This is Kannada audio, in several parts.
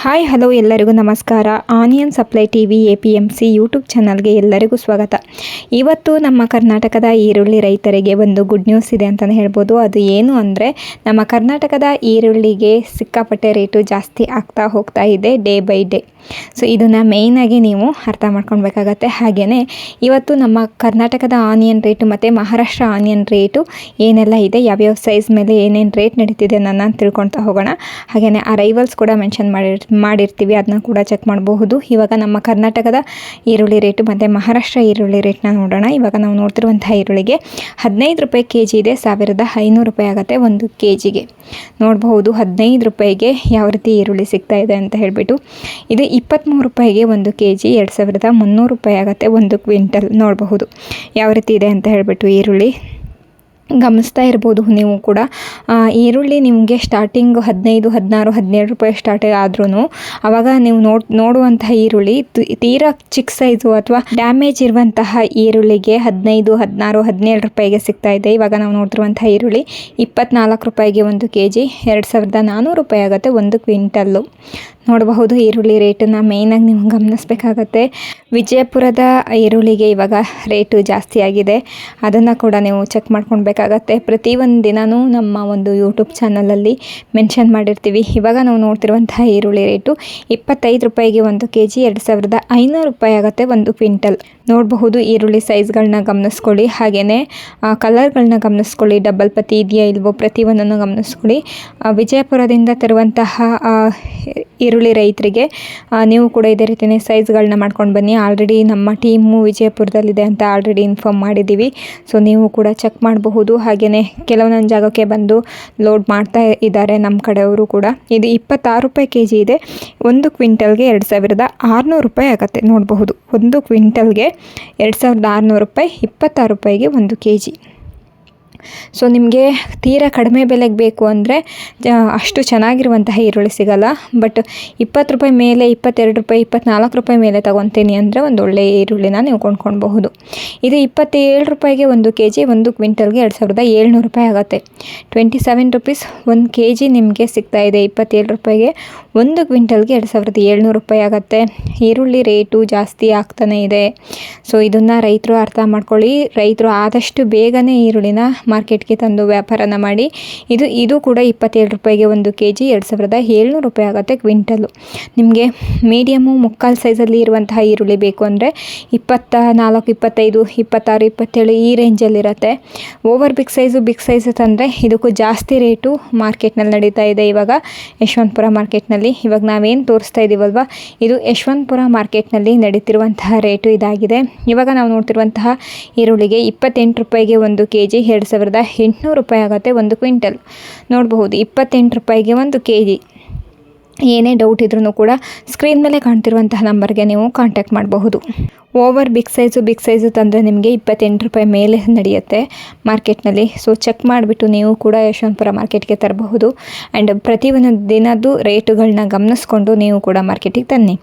ಹಾಯ್ ಹಲೋ ಎಲ್ಲರಿಗೂ ನಮಸ್ಕಾರ. Onion supply TV APMC YouTube ಚಾನಲ್ಗೆ ಎಲ್ಲರಿಗೂ ಸ್ವಾಗತ. ಇವತ್ತು ನಮ್ಮ ಕರ್ನಾಟಕದ ಈರುಳ್ಳಿ ರೈತರಿಗೆ ಒಂದು ಗುಡ್ ನ್ಯೂಸ್ ಇದೆ ಅಂತಲೇ ಹೇಳ್ಬೋದು. ಅದು ಏನು ಅಂದರೆ, ನಮ್ಮ ಕರ್ನಾಟಕದ ಈರುಳ್ಳಿಗೆ ಸಿಕ್ಕಾಪಟ್ಟೆ ರೇಟು ಜಾಸ್ತಿ ಆಗ್ತಾ ಹೋಗ್ತಾ ಇದೆ ಡೇ ಬೈ ಡೇ. ಸೊ ಇದನ್ನು ಮೇಯ್ನಾಗಿ ನೀವು ಅರ್ಥ ಮಾಡ್ಕೊಳ್ಬೇಕಾಗತ್ತೆ. ಹಾಗೆಯೇ ಇವತ್ತು ನಮ್ಮ ಕರ್ನಾಟಕದ ಆನಿಯನ್ ರೇಟು ಮತ್ತು ಮಹಾರಾಷ್ಟ್ರ ಆನಿಯನ್ ರೇಟು ಏನೆಲ್ಲ ಇದೆ, ಯಾವ್ಯಾವ ಸೈಜ್ ಮೇಲೆ ಏನೇನು ರೇಟ್ ನಡೀತಿದೆ ನನ್ನ ತಿಳ್ಕೊಳ್ತಾ ಹೋಗೋಣ. ಹಾಗೆಯೇ ಅರೈವಲ್ಸ್ ಕೂಡ ಮೆನ್ಷನ್ ಮಾಡಿರ್ತೀವಿ, ಅದನ್ನ ಕೂಡ ಚೆಕ್ ಮಾಡಬಹುದು. ಇವಾಗ ನಮ್ಮ ಕರ್ನಾಟಕದ ಈರುಳ್ಳಿ ರೇಟು ಮತ್ತು ಮಹಾರಾಷ್ಟ್ರ ಈರುಳ್ಳಿ ರೇಟ್ನ ನೋಡೋಣ. ಇವಾಗ ನಾವು ನೋಡ್ತಿರುವಂಥ ಈರುಳ್ಳಿಗೆ 15 ರೂಪಾಯಿ ಕೆಜಿ ಇದೆ, 1500 ರೂಪಾಯಿ ಆಗುತ್ತೆ ಒಂದು ಕೆಜಿಗೆ. ನೋಡಬಹುದು 15 ರೂಪಾಯಿಗೆ ಯಾವ ರೀತಿ ಈರುಳ್ಳಿ ಸಿಗ್ತಾ ಇದೆ ಅಂತ ಹೇಳಿಬಿಟ್ಟು. ಇದು 23 ರೂಪಾಯಿಗೆ ಒಂದು ಕೆಜಿ, 2300 ರೂಪಾಯಿ ಆಗುತ್ತೆ ಒಂದು ಕ್ವಿಂಟಲ್. ನೋಡಬಹುದು ಯಾವ ರೀತಿ ಇದೆ ಅಂತ ಹೇಳಿಬಿಟ್ಟು. ಈರುಳ್ಳಿ ಗಮನಿಸ್ತಾ ಇರ್ಬೋದು ನೀವು ಕೂಡ. ಈರುಳ್ಳಿ ನಿಮಗೆ ಸ್ಟಾರ್ಟಿಂಗ್ 15, 16, 17 ರೂಪಾಯಿ ಸ್ಟಾರ್ಟ್ ಆದ್ರೂ ಆವಾಗ ನೀವು ನೋಡುವಂತಹ ಈರುಳ್ಳಿ ತೀರಾ ಚಿಕ್ಕ ಸೈಜು ಅಥವಾ ಡ್ಯಾಮೇಜ್ ಇರುವಂತಹ ಈರುಳ್ಳಿಗೆ 15, 16, 17 ರೂಪಾಯಿಗೆ ಸಿಗ್ತಾ ಇದೆ. ಇವಾಗ ನಾವು ನೋಡ್ತಿರುವಂತಹ ಈರುಳ್ಳಿ 24 ರೂಪಾಯಿಗೆ ಒಂದು ಕೆಜಿ, 2400 ರೂಪಾಯಿ ಆಗುತ್ತೆ ಒಂದು ಕ್ವಿಂಟಲ್ಲು. ನೋಡಬಹುದು ಈರುಳ್ಳಿ ರೇಟನ್ನು ಮೇಯ್ನಾಗಿ ನೀವು ಗಮನಿಸಬೇಕಾಗತ್ತೆ. ವಿಜಯಪುರದ ಈರುಳ್ಳಿಗೆ ಇವಾಗ ರೇಟು ಜಾಸ್ತಿ ಆಗಿದೆ, ಅದನ್ನು ಕೂಡ ನೀವು ಚೆಕ್ ಮಾಡ್ಕೊಳ್ಬೇಕಾಗತ್ತೆ. ಪ್ರತಿಯೊಂದು ದಿನವೂ ನಮ್ಮ ಒಂದು ಯೂಟ್ಯೂಬ್ ಚಾನಲಲ್ಲಿ ಮೆನ್ಷನ್ ಮಾಡಿರ್ತೀವಿ. ಇವಾಗ ನಾವು ನೋಡ್ತಿರುವಂತಹ ಈರುಳ್ಳಿ ರೇಟು 25 ರೂಪಾಯಿಗೆ ಒಂದು ಕೆಜಿ, 2500 ರೂಪಾಯಿ ಆಗುತ್ತೆ ಒಂದು ಕ್ವಿಂಟಲ್. ನೋಡಬಹುದು ಈರುಳ್ಳಿ ಸೈಜ್ಗಳನ್ನ ಗಮನಿಸ್ಕೊಳ್ಳಿ, ಹಾಗೆಯೇ ಕಲರ್ಗಳನ್ನ ಗಮನಿಸ್ಕೊಳ್ಳಿ, ಡಬಲ್ ಪತ್ತಿ ಇದೆಯಾ ಇಲ್ವೋ ಪ್ರತಿಯೊಂದನ್ನು ಗಮನಿಸ್ಕೊಳ್ಳಿ. ವಿಜಯಪುರದಿಂದ ತರುವಂತಹ ಈರುಳ್ಳಿ ರೈತರಿಗೆ ನೀವು ಕೂಡ ಇದೇ ರೀತಿಯೇ ಸೈಜ್ಗಳನ್ನ ಮಾಡ್ಕೊಂಡು ಬನ್ನಿ. ಆಲ್ರೆಡಿ ನಮ್ಮ ಟೀಮು ವಿಜಯಪುರದಲ್ಲಿದೆ ಅಂತ ಆಲ್ರೆಡಿ ಇನ್ಫಾರ್ಮ್ ಮಾಡಿದ್ದೀವಿ. ಸೊ ನೀವು ಕೂಡ ಚೆಕ್ ಮಾಡಬಹುದು. ಹಾಗೆಯೇ ಕೆಲವೊಂದೊಂದು ಜಾಗಕ್ಕೆ ಬಂದು ಲೋಡ್ ಮಾಡ್ತಾ ಇದ್ದಾರೆ ನಮ್ಮ ಕಡೆಯವರು ಕೂಡ. ಇದು 26 ರೂಪಾಯಿ ಕೆಜಿ ಇದೆ, ಒಂದು ಕ್ವಿಂಟಲ್ಗೆ 2600 ರೂಪಾಯಿ ಆಗುತ್ತೆ. ನೋಡಬಹುದು ಒಂದು ಕ್ವಿಂಟಲ್ಗೆ 2600 ರೂಪಾಯಿ, 26 ರೂಪಾಯಿಗೆ ಒಂದು ಕೆಜಿ. ಸೊ ನಿಮಗೆ ತೀರಾ ಕಡಿಮೆ ಬೆಲೆಗೆ ಬೇಕು ಅಂದರೆ ಅಷ್ಟು ಚೆನ್ನಾಗಿರುವಂತಹ ಈರುಳ್ಳಿ ಸಿಗಲ್ಲ. ಬಟ್ 20 ರೂಪಾಯಿ ಮೇಲೆ, 22 ರೂಪಾಯಿ, 24 ರೂಪಾಯಿ ಮೇಲೆ ತೊಗೊತೀನಿ ಅಂದರೆ ಒಂದು ಒಳ್ಳೆಯ ಈರುಳ್ಳಿನ ನೀವು ಕೊಂಡ್ಕೊಳ್ಬಹುದು. ಇದು 27 ರೂಪಾಯಿಗೆ ಒಂದು ಕೆಜಿ, ಒಂದು ಕ್ವಿಂಟಲ್ಗೆ 2700 ರೂಪಾಯಿ ಆಗುತ್ತೆ. 27 ರುಪೀಸ್ ಒಂದು ಕೆಜಿ ನಿಮಗೆ ಸಿಗ್ತಾ ಇದೆ 27 ರೂಪಾಯಿಗೆ, ಒಂದು ಕ್ವಿಂಟಲ್ಗೆ 2700 ರೂಪಾಯಿ ಆಗುತ್ತೆ. ಈರುಳ್ಳಿ ರೇಟು ಜಾಸ್ತಿ ಆಗ್ತಾನೆ ಇದೆ. ಸೊ ಇದನ್ನು ರೈತರು ಅರ್ಥ ಮಾಡ್ಕೊಳ್ಳಿ. ರೈತರು ಆದಷ್ಟು ಬೇಗನೆ ಈರುಳ್ಳಿನ ಮಾರ್ಕೆಟ್ಗೆ ತಂದು ವ್ಯಾಪಾರನ ಮಾಡಿ. ಇದು ಕೂಡ 27 ರೂಪಾಯಿಗೆ ಒಂದು ಕೆಜಿ, 2700 ರೂಪಾಯಿ ಆಗುತ್ತೆ ಕ್ವಿಂಟಲ್ಲು. ನಿಮಗೆ ಮೀಡಿಯಮು ಮುಕ್ಕಾಲು ಸೈಜಲ್ಲಿ ಇರುವಂತಹ ಈರುಳ್ಳಿ ಬೇಕು ಅಂದರೆ 24, 25, 26, 27 ಈ ರೇಂಜಲ್ಲಿರುತ್ತೆ. ಓವರ್ ಬಿಗ್ ಸೈಜು ತಂದರೆ ಇದಕ್ಕೂ ಜಾಸ್ತಿ ರೇಟು ಮಾರ್ಕೆಟ್ನಲ್ಲಿ ನಡೀತಾ ಇದೆ ಇವಾಗ ಯಶವಂತಪುರ ಮಾರ್ಕೆಟ್ನಲ್ಲಿ. ಇವಾಗ ನಾವೇನು ತೋರಿಸ್ತಾ ಇದ್ದೀವಲ್ವ, ಇದು ಯಶವಂತಪುರ ಮಾರ್ಕೆಟ್ನಲ್ಲಿ ನಡೀತಿರುವಂತಹ ರೇಟು ಇದಾಗಿದೆ. ಇವಾಗ ನಾವು ನೋಡ್ತಿರುವಂತಹ ಈರುಳ್ಳಿಗೆ 28 ರೂಪಾಯಿಗೆ ಒಂದು ಕೆಜಿ, 2800 ರೂಪಾಯಿ ಆಗುತ್ತೆ ಒಂದು ಕ್ವಿಂಟಲ್. ನೋಡಬಹುದು 28 ರೂಪಾಯಿಗೆ ಒಂದು ಕೆಜಿ. ಏನೇ ಡೌಟ್ ಇದ್ರೂ ಕೂಡ ಸ್ಕ್ರೀನ್ ಮೇಲೆ ಕಾಣ್ತಿರುವಂತಹ ನಂಬರ್ಗೆ ನೀವು ಕಾಂಟ್ಯಾಕ್ಟ್ ಮಾಡಬಹುದು. ಓವರ್ ಬಿಗ್ ಸೈಜು ತಂದರೆ ನಿಮಗೆ 28 ರೂಪಾಯಿ ಮೇಲೆ ನಡೆಯುತ್ತೆ ಮಾರ್ಕೆಟ್ನಲ್ಲಿ. ಸೊ ಚೆಕ್ ಮಾಡಿಬಿಟ್ಟು ನೀವು ಕೂಡ ಯಶವಂತಪುರ ಮಾರ್ಕೆಟ್ಗೆ ತರಬಹುದು. ಆ್ಯಂಡ್ ಪ್ರತಿಯೊಂದು ದಿನದ್ದು ರೇಟುಗಳನ್ನ ಗಮನಿಸ್ಕೊಂಡು ನೀವು ಕೂಡ ಮಾರ್ಕೆಟಿಗೆ ತನ್ನಿ.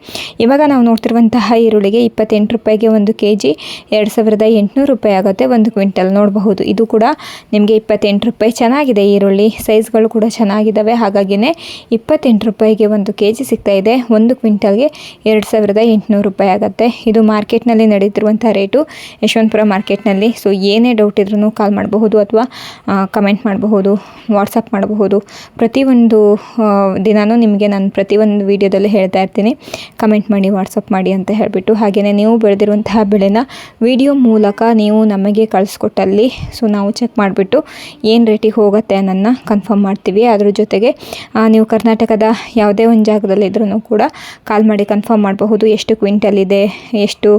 ಇವಾಗ ನಾವು ನೋಡ್ತಿರುವಂತಹ ಈರುಳ್ಳಿಗೆ 28 ರೂಪಾಯಿಗೆ ಒಂದು ಕೆಜಿ, 2800 ರೂಪಾಯಿ ಆಗುತ್ತೆ ಒಂದು ಕ್ವಿಂಟಲ್. ನೋಡಬಹುದು ಇದು ಕೂಡ ನಿಮಗೆ 28 ರೂಪಾಯಿ. ಚೆನ್ನಾಗಿದೆ ಈರುಳ್ಳಿ, ಸೈಜ್ಗಳು ಕೂಡ ಚೆನ್ನಾಗಿದ್ದಾವೆ. ಹಾಗಾಗಿಯೇ 28 ರೂಪಾಯಿಗೆ ಒಂದು ಕೆಜಿ ಸಿಗ್ತಾ ಇದೆ, ಒಂದು ಕ್ವಿಂಟಲ್ಗೆ 2800 ರೂಪಾಯಿ ಆಗುತ್ತೆ. ಇದು ಮಾರ್ಕೆಟ್ನಲ್ಲಿ ನಡೀತಿರುವಂಥ ರೇಟು ಯಶವಂತಪುರ ಮಾರ್ಕೆಟ್ನಲ್ಲಿ. ಸೊ ಏನೇ ಡೌಟ್ ಇದ್ರೂ ಕಾಲ್ ಮಾಡಬಹುದು ಅಥವಾ ಕಮೆಂಟ್ ಮಾಡಬಹುದು, ವಾಟ್ಸಪ್ ಮಾಡಬಹುದು. ಪ್ರತಿಯೊಂದು ದಿನವೂ ನಿಮಗೆ ನಾನು ಪ್ರತಿಯೊಂದು ವೀಡಿಯೋದಲ್ಲಿ ಹೇಳ್ತಾ ಇರ್ತೀನಿ, ಕಮೆಂಟ್ ಮಾಡಿ, ವಾಟ್ಸಪ್ ಮಾಡಿ ಅಂತ ಹೇಳಿಬಿಟ್ಟು. ಹಾಗೆಯೇ ನೀವು ಬೆಳೆದಿರುವಂತಹ ಬೆಳೆನ ವಿಡಿಯೋ ಮೂಲಕ ನೀವು ನಮಗೆ ಕಳಿಸ್ಕೊಟ್ಟಲ್ಲಿ ಸೊ ನಾವು ಚೆಕ್ ಮಾಡಿಬಿಟ್ಟು ಏನು ರೇಟಿಗೆ ಹೋಗುತ್ತೆ ಅನ್ನೋದನ್ನ ಕನ್ಫರ್ಮ್ ಮಾಡ್ತೀವಿ. ಅದ್ರ ಜೊತೆಗೆ ನೀವು ಕರ್ನಾಟಕದ ಯಾವುದೇ ಒಂದು ಜಾಗದಲ್ಲಿದ್ರೂ ಕೂಡ ಕಾಲ್ ಮಾಡಿ ಕನ್ಫರ್ಮ್ ಮಾಡಬಹುದು. ಎಷ್ಟು ಕ್ವಿಂಟಲ್ ಇದೆ, ಎಷ್ಟು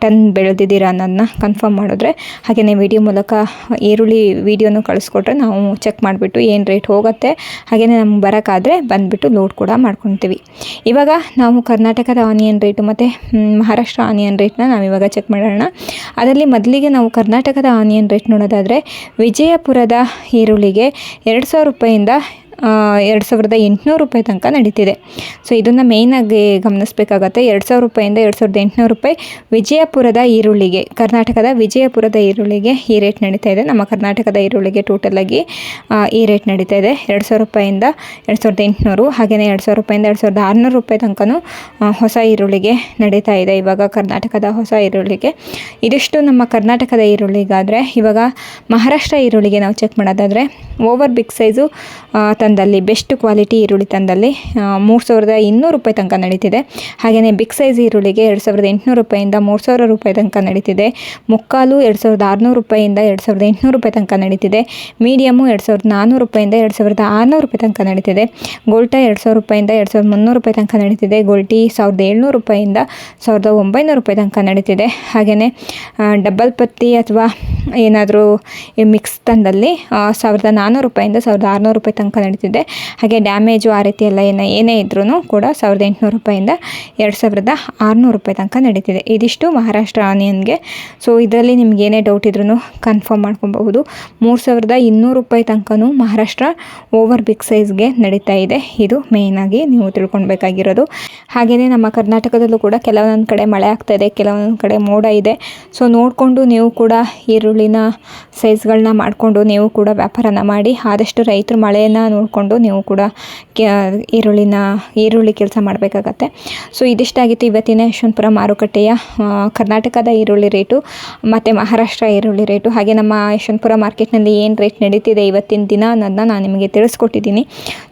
ಟನ್ ಬೆಳೆದಿದ್ದೀರಾ ಅನ್ನೋದನ್ನ ಕನ್ಫರ್ಮ್ ಮಾಡಿದ್ರೆ, ಹಾಗೆಯೇ ವಿಡಿಯೋ ಮೂಲಕ ಈರುಳ್ಳಿ ವಿಡಿಯೋನು ಕಳಿಸ್ಕೊಟ್ರೆ ನಾವು ಚೆಕ್ ಮಾಡಿಬಿಟ್ಟು ಏನು ರೇಟ್ ಹೋಗುತ್ತೆ, ಹಾಗೆಯೇ ನಮ್ಗೆ ಬರೋಕ್ಕಾದರೆ ಬಂದುಬಿಟ್ಟು ಲೋಡ್ ಕೂಡ ಮಾಡ್ಕೊತೀವಿ. ಇವಾಗ ನಾವು ಕರ್ನಾಟಕದ ಆನಿಯನ್ ರೇಟು ಮತ್ತು ಮಹಾರಾಷ್ಟ್ರ ಆನಿಯನ್ ರೇಟ್ನ ನಾವಿವಾಗ ಚೆಕ್ ಮಾಡೋಣ. ಅದರಲ್ಲಿ ಮೊದಲಿಗೆ ನಾವು ಕರ್ನಾಟಕದ ಆನಿಯನ್ ರೇಟ್ ನೋಡೋದಾದರೆ, ವಿಜಯಪುರದ ಈರುಳ್ಳಿಗೆ 2000 ರೂಪಾಯಿಂದ 2,800 ರೂಪಾಯಿ ತನಕ ನಡೀತಿದೆ. ಸೊ ಇದನ್ನು ಮೇಯ್ನಾಗಿ ಗಮನಿಸಬೇಕಾಗತ್ತೆ. 2,000 ರೂಪಾಯಿಂದ 2,800 ರೂಪಾಯಿ ವಿಜಯಪುರದ ಈರುಳ್ಳಿಗೆ, ಕರ್ನಾಟಕದ ವಿಜಯಪುರದ ಈರುಳ್ಳಿಗೆ ಈ ರೇಟ್ ನಡೀತಾ ಇದೆ. ನಮ್ಮ ಕರ್ನಾಟಕದ ಈರುಳ್ಳಿಗೆ ಟೋಟಲಾಗಿ ಈ ರೇಟ್ ನಡೀತಾ ಇದೆ 2,000 ರೂಪಾಯಿಂದ 2,800, ಹಾಗೆಯೇ 2,000 ರೂಪಾಯಿಂದ 2,600 ರೂಪಾಯಿ ತನಕನೂ ಹೊಸ ಈರುಳ್ಳಿಗೆ ನಡೀತಾ ಇದೆ ಇವಾಗ ಕರ್ನಾಟಕದ ಹೊಸ ಈರುಳ್ಳಿಗೆ. ಇದಿಷ್ಟು ನಮ್ಮ ಕರ್ನಾಟಕದ ಈರುಳ್ಳಿಗಾದರೆ, ಇವಾಗ ಮಹಾರಾಷ್ಟ್ರ ಈರುಳ್ಳಿಗೆ ನಾವು ಚೆಕ್ ಮಾಡೋದಾದರೆ ಓವರ್ ಬಿಗ್ ಸೈಜು ತಂದಲ್ಲಿ, ಬೆಸ್ಟ್ ಕ್ವಾಲಿಟಿ ಈರುಳ್ಳಿ ತಂದಲ್ಲಿ 3,200 ರೂಪಾಯಿ ತನಕ ನಡೀತಿದೆ. ಹಾಗೆಯೇ ಬಿಗ್ ಸೈಜ್ ಈರುಳ್ಳಿಗೆ 2,800 ರೂಪಾಯಿಂದ 3,000 ರೂಪಾಯಿ ತನಕ ನಡೀತಿದೆ. ಮುಕ್ಕಾಲು 2,600 ರೂಪಾಯಿಂದ 2,800 ರೂಪಾಯಿ ತನಕ ನಡೀತಿದೆ. ಮೀಡಿಯಮು 2,400 ರೂಪಾಯಿಂದ 2,600 ರೂಪಾಯಿ ತನಕ ನಡೀತಿದೆ. ಗೋಲ್ಟಾ 2,000 ರೂಪಾಯಿಂದ 2,300 ರೂಪಾಯಿ ತನಕ ನಡೀತಿದೆ. ಗೋಲ್ಟಿ 1,700 ರೂಪಾಯಿಂದ 1,900 ರೂಪಾಯಿ ತನಕ ನಡೀತಿದೆ. ಹಾಗೆಯೇ ಡಬ್ಬಲ್ ಪತ್ತಿ ಅಥವಾ ಏನಾದರೂ ಮಿಕ್ಸ್ ತಂದಲ್ಲಿ 1,400 ರೂಪಾಯಿಂದ 1,600 ರೂಪಾಯಿ ತನಕ ನಡೀತಿದೆ. ಹಾಗೆ ಡ್ಯಾಮೇಜು ಆ ರೀತಿ ಎಲ್ಲ ಏನೇ ಇದ್ರೂ ಕೂಡ 1,800 ರೂಪಾಯಿಂದ 2,600 ರೂಪಾಯಿ ತನಕ ನಡೀತಿದೆ. ಇದಿಷ್ಟು ಮಹಾರಾಷ್ಟ್ರ ಆನಿಯನ್ಗೆ. ಸೊ ಇದರಲ್ಲಿ ನಿಮ್ಗೆ ಏನೇ ಡೌಟ್ ಇದ್ರೂ ಕನ್ಫರ್ಮ್ ಮಾಡ್ಕೊಬಹುದು. 3,200 ರೂಪಾಯಿ ತನಕನೂ ಮಹಾರಾಷ್ಟ್ರ ಓವರ್ ಬಿಗ್ ಸೈಜ್ಗೆ ನಡೀತಾ ಇದೆ. ಇದು ಮೇಯ್ನಾಗಿ ನೀವು ತಿಳ್ಕೊಳ್ಬೇಕಾಗಿರೋದು. ಹಾಗೆಯೇ ನಮ್ಮ ಕರ್ನಾಟಕದಲ್ಲೂ ಕೂಡ ಕೆಲವೊಂದು ಕಡೆ ಮಳೆ ಆಗ್ತಾ ಇದೆ, ಕೆಲವೊಂದು ಕಡೆ ಮೋಡ ಇದೆ. ಸೊ ನೋಡಿಕೊಂಡು ನೀವು ಕೂಡ ಈರುಳ್ಳಿನ ಸೈಜ್ಗಳನ್ನ ಮಾಡಿಕೊಂಡು ನೀವು ಕೂಡ ವ್ಯಾಪಾರನ ಮಾಡಿ. ಆದಷ್ಟು ರೈತರು ಮಳೆಯನ್ನು ನೋಡಿಕೊಂಡು ನೀವು ಕೂಡ ಈರುಳ್ಳಿ ಕೆಲಸ ಮಾಡಬೇಕಾಗತ್ತೆ. ಸೊ ಇದಿಷ್ಟಾಗಿತ್ತು ಇವತ್ತಿನ ಯಶವಂತಪುರ ಮಾರುಕಟ್ಟೆಯ ಕರ್ನಾಟಕದ ಈರುಳ್ಳಿ ರೇಟು ಮತ್ತು ಮಹಾರಾಷ್ಟ್ರ ಈರುಳ್ಳಿ ರೇಟು. ಹಾಗೆ ನಮ್ಮ ಯಶವಂತಪುರ ಮಾರ್ಕೆಟ್ನಲ್ಲಿ ಏನು ರೇಟ್ ನಡೀತಿದೆ ಇವತ್ತಿನ ದಿನ ಅನ್ನೋದನ್ನ ನಾನು ನಿಮಗೆ ತಿಳಿಸ್ಕೊಟ್ಟಿದ್ದೀನಿ.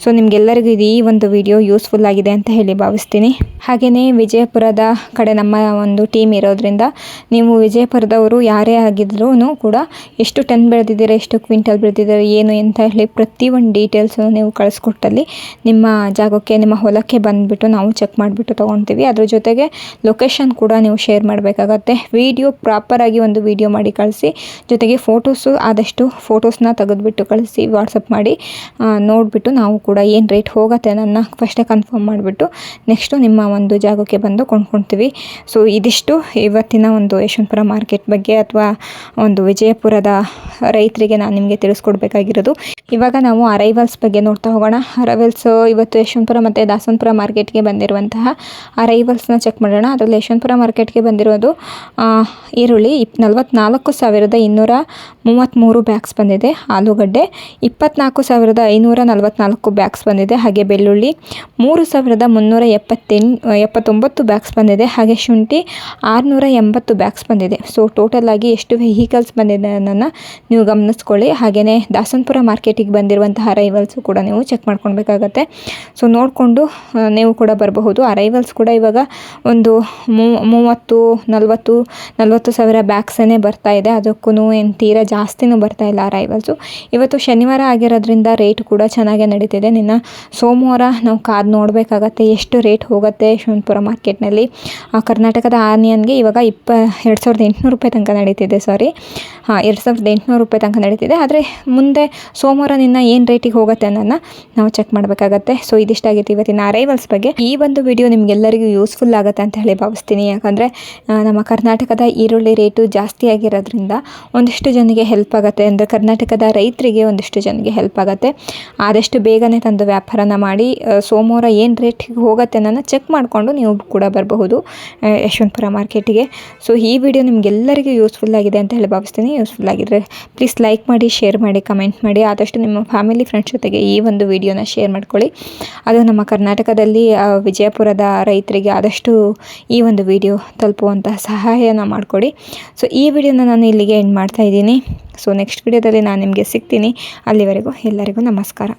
ಸೊ ನಿಮಗೆಲ್ಲರಿಗೂ ಈ ಒಂದು ವಿಡಿಯೋ ಯೂಸ್ಫುಲ್ ಆಗಿದೆ ಅಂತ ಹೇಳಿ ಭಾವಿಸ್ತೀನಿ. ಹಾಗೆಯೇ ವಿಜಯಪುರದ ಕಡೆ ನಮ್ಮ ಒಂದು ಟೀಮ್ ಇರೋದ್ರಿಂದ ನೀವು ವಿಜಯಪುರದವರು ಯಾರೇ ಆಗಿದ್ರೂ ಕೂಡ ಎಷ್ಟು ಟನ್ ಬೆಳೆದಿದ್ದೀರಾ, ಎಷ್ಟು ಕ್ವಿಂಟಲ್ ಬೆಳೆದಿದ್ದೀರಾ, ಏನು ಅಂತ ಹೇಳಿ ಪ್ರತಿಯೊಂದು ಡೀಟೇಲ್ಸು ನೀವು ಕಳಿಸ್ಕೊಟ್ಟಲ್ಲಿ ನಿಮ್ಮ ಜಾಗಕ್ಕೆ, ನಿಮ್ಮ ಹೊಲಕ್ಕೆ ಬಂದುಬಿಟ್ಟು ನಾವು ಚೆಕ್ ಮಾಡಿಬಿಟ್ಟು ತೊಗೊಳ್ತೀವಿ. ಅದ್ರ ಜೊತೆಗೆ ಲೊಕೇಶನ್ ಕೂಡ ನೀವು ಶೇರ್ ಮಾಡಬೇಕಾಗತ್ತೆ. ವಿಡಿಯೋ ಪ್ರಾಪರಾಗಿ ಒಂದು ವಿಡಿಯೋ ಮಾಡಿ ಕಳಿಸಿ, ಜೊತೆಗೆ ಫೋಟೋಸು ಆದಷ್ಟು ಫೋಟೋಸ್ನ ತೆಗೆದುಬಿಟ್ಟು ಕಳಿಸಿ, ವಾಟ್ಸಪ್ ಮಾಡಿ ನೋಡಿಬಿಟ್ಟು ನಾವು ಕೂಡ ಏನು ರೇಟ್ ಹೋಗುತ್ತೆ ನನ್ನ ಫಸ್ಟೇ ಕನ್ಫರ್ಮ್ ಮಾಡಿಬಿಟ್ಟು ನೆಕ್ಸ್ಟು ನಿಮ್ಮ ಒಂದು ಜಾಗಕ್ಕೆ ಬಂದು ಕೊಂಡ್ಕೊಳ್ತೀವಿ. ಸೊ ಇದಿಷ್ಟು ಇವತ್ತಿನ ಒಂದು ಯಶವಂತಪುರ ಮಾರ್ಕೆಟ್ ಬಗ್ಗೆ ಅಥವಾ ಒಂದು ವಿಜಯಪುರದ ರೈತರಿಗೆ ನಾನು ನಿಮಗೆ ತಿಳಿಸ್ಕೊಡ್ಬೇಕಾಗಿರೋದು. ಇವಾಗ ನಾವು ಅರೈವಲ್ಸ್ ಬಗ್ಗೆ ನೋಡ್ತಾ ಹೋಗೋಣ. ಅರೈವಲ್ಸ್ ಇವತ್ತು ಯಶವಂತಪುರ ಮತ್ತು ದಾಸನಪುರ ಮಾರ್ಕೆಟ್ಗೆ ಬಂದಿರುವಂತಹ ಅರೈವಲ್ಸ್ನ ಚೆಕ್ ಮಾಡೋಣ. ಅದರಲ್ಲಿ ಯಶವಂತಪುರ ಮಾರ್ಕೆಟ್ಗೆ ಬಂದಿರೋದು ಈರುಳ್ಳಿ 44,233 ಬ್ಯಾಗ್ಸ್ ಬಂದಿದೆ. ಆಲೂಗಡ್ಡೆ 24,544 ಬ್ಯಾಗ್ಸ್ ಬಂದಿದೆ. ಹಾಗೆ ಬೆಳ್ಳುಳ್ಳಿ 3,379 ಬ್ಯಾಗ್ಸ್ ಬಂದಿದೆ. ಹಾಗೆ ಶುಂಠಿ 680 ಬ್ಯಾಗ್ಸ್ ಬಂದಿದೆ. ಸೊ ಟೋಟಲ್ ಆಗಿ ಎಷ್ಟು ವೆಹಿಕಲ್ಸ್ ಬಂದಿದೆ ಅನ್ನೋದನ್ನು ನೀವು ಗಮನಿಸ್ಕೊಳ್ಳಿ. ಹಾಗೆಯೇ ದಾಸನಪುರ ಮಾರ್ಕೆಟಿಗೆ ಬಂದಿರುವಂತಹ ಅರೈವಲ್ಸು ಕೂಡ ನೀವು ಚೆಕ್ ಮಾಡ್ಕೊಳ್ಬೇಕಾಗತ್ತೆ. ಸೊ ನೋಡಿಕೊಂಡು ನೀವು ಕೂಡ ಬರಬಹುದು. ಅರೈವಲ್ಸ್ ಕೂಡ ಇವಾಗ ಒಂದು 30-40 ಸಾವಿರ ಬ್ಯಾಗ್ಸೇ ಬರ್ತಾ ಇದೆ. ಅದಕ್ಕೂ ಏನು ತೀರಾ ಜಾಸ್ತಿನೂ ಬರ್ತಾ ಇಲ್ಲ ಅರೈವಲ್ಸು. ಇವತ್ತು ಶನಿವಾರ ಆಗಿರೋದ್ರಿಂದ ರೇಟ್ ಕೂಡ ಚೆನ್ನಾಗೇ ನಡೀತಿದೆ. ನಿನ್ನ ಸೋಮವಾರ ನಾವು ಕಾದು ನೋಡಬೇಕಾಗತ್ತೆ ಎಷ್ಟು ರೇಟ್ ಹೋಗುತ್ತೆ ಯಶವಂತಪುರ ಮಾರ್ಕೆಟ್ನಲ್ಲಿ. ಕರ್ನಾಟಕದ ಆನಿಯನ್ಗೆ ಇವಾಗ 2,800 ರೂಪಾಯಿ ತನಕ ನಡೀತಿದೆ. 2,800 ರೂಪಾಯಿ ತನಕ ನಡೀತಿದೆ. ಆದರೆ ಮುಂದೆ ಸೋಮವಾರ ನಿನ್ನ ಏನು ರೇಟಿಗೆ ಹೋಗುತ್ತೆ ಅನ್ನೋದನ್ನ ನಾವು ಚೆಕ್ ಮಾಡಬೇಕಾಗತ್ತೆ. ಸೊ ಇದಿಷ್ಟಾಗಿತ್ತು ಇವತ್ತಿನ ಅರೈವಲ್ಸ್ ಬಗ್ಗೆ. ಈ ಒಂದು ವಿಡಿಯೋ ನಿಮಗೆಲ್ಲರಿಗೂ ಯೂಸ್ಫುಲ್ ಆಗುತ್ತೆ ಅಂತ ಹೇಳಿ ಭಾವಿಸ್ತೀನಿ. ಯಾಕಂದರೆ ನಮ್ಮ ಕರ್ನಾಟಕದ ಈರುಳ್ಳಿ ರೇಟು ಜಾಸ್ತಿ ಆಗಿರೋದ್ರಿಂದ ಒಂದಿಷ್ಟು ಜನರಿಗೆ ಹೆಲ್ಪ್ ಆಗುತ್ತೆ. ಅಂದರೆ ಕರ್ನಾಟಕದ ರೈತರಿಗೆ ಒಂದಿಷ್ಟು ಜನರಿಗೆ ಹೆಲ್ಪ್ ಆಗುತ್ತೆ. ಆದಷ್ಟು ಬೇಗನೆ ತಂದು ವ್ಯಾಪಾರನ ಮಾಡಿ ಸೋಮವಾರ ಏನು ರೇಟಿಗೆ ಹೋಗುತ್ತೆ ಅನ್ನೋದನ್ನ ಚೆಕ್ ಮಾಡಿಕೊಂಡು ನೀವು ಕೂಡ ಬರಬಹುದು ಯಶವಂತಪುರ ಮಾರ್ಕೆಟಿಗೆ. ಸೊ ಈ ವಿಡಿಯೋ ನಿಮಗೆಲ್ಲರಿಗೂ ಯೂಸ್ಫುಲ್ ಆಗಿದೆ ಅಂತ ಹೇಳಿ ಭಾವಿಸ್ತೀನಿ. ಯೂಸ್ಫುಲ್ ಆಗಿದ್ದರೆ ಪ್ಲೀಸ್ ಲೈಕ್ ಮಾಡಿ, ಶೇರ್ ಮಾಡಿ, ಕಮೆಂಟ್ ಮಾಡಿ. ಆದಷ್ಟು ನಿಮ್ಮ ಫ್ಯಾಮಿಲಿ ಫ್ರೆಂಡ್ಸ್ ಜೊತೆಗೆ ಈ ಒಂದು ವಿಡಿಯೋನ ಶೇರ್ ಮಾಡ್ಕೊಳ್ಳಿ. ಅದು ನಮ್ಮ ಕರ್ನಾಟಕದಲ್ಲಿ ವಿಜಯಪುರದ ರೈತರಿಗೆ ಆದಷ್ಟು ಈ ಒಂದು ವಿಡಿಯೋ ತಲುಪುವಂತಹ ಸಹಾಯನ ಮಾಡಿಕೊಡಿ. ಸೊ ಈ ವಿಡಿಯೋನ ನಾನು ಇಲ್ಲಿಗೆ ಎಂಡ್ ಮಾಡ್ತಾ ಇದ್ದೀನಿ. ಸೊ ನೆಕ್ಸ್ಟ್ ವಿಡಿಯೋದಲ್ಲಿ ನಾನು ನಿಮಗೆ ಸಿಗ್ತೀನಿ. ಅಲ್ಲಿವರೆಗೂ ಎಲ್ಲರಿಗೂ ನಮಸ್ಕಾರ.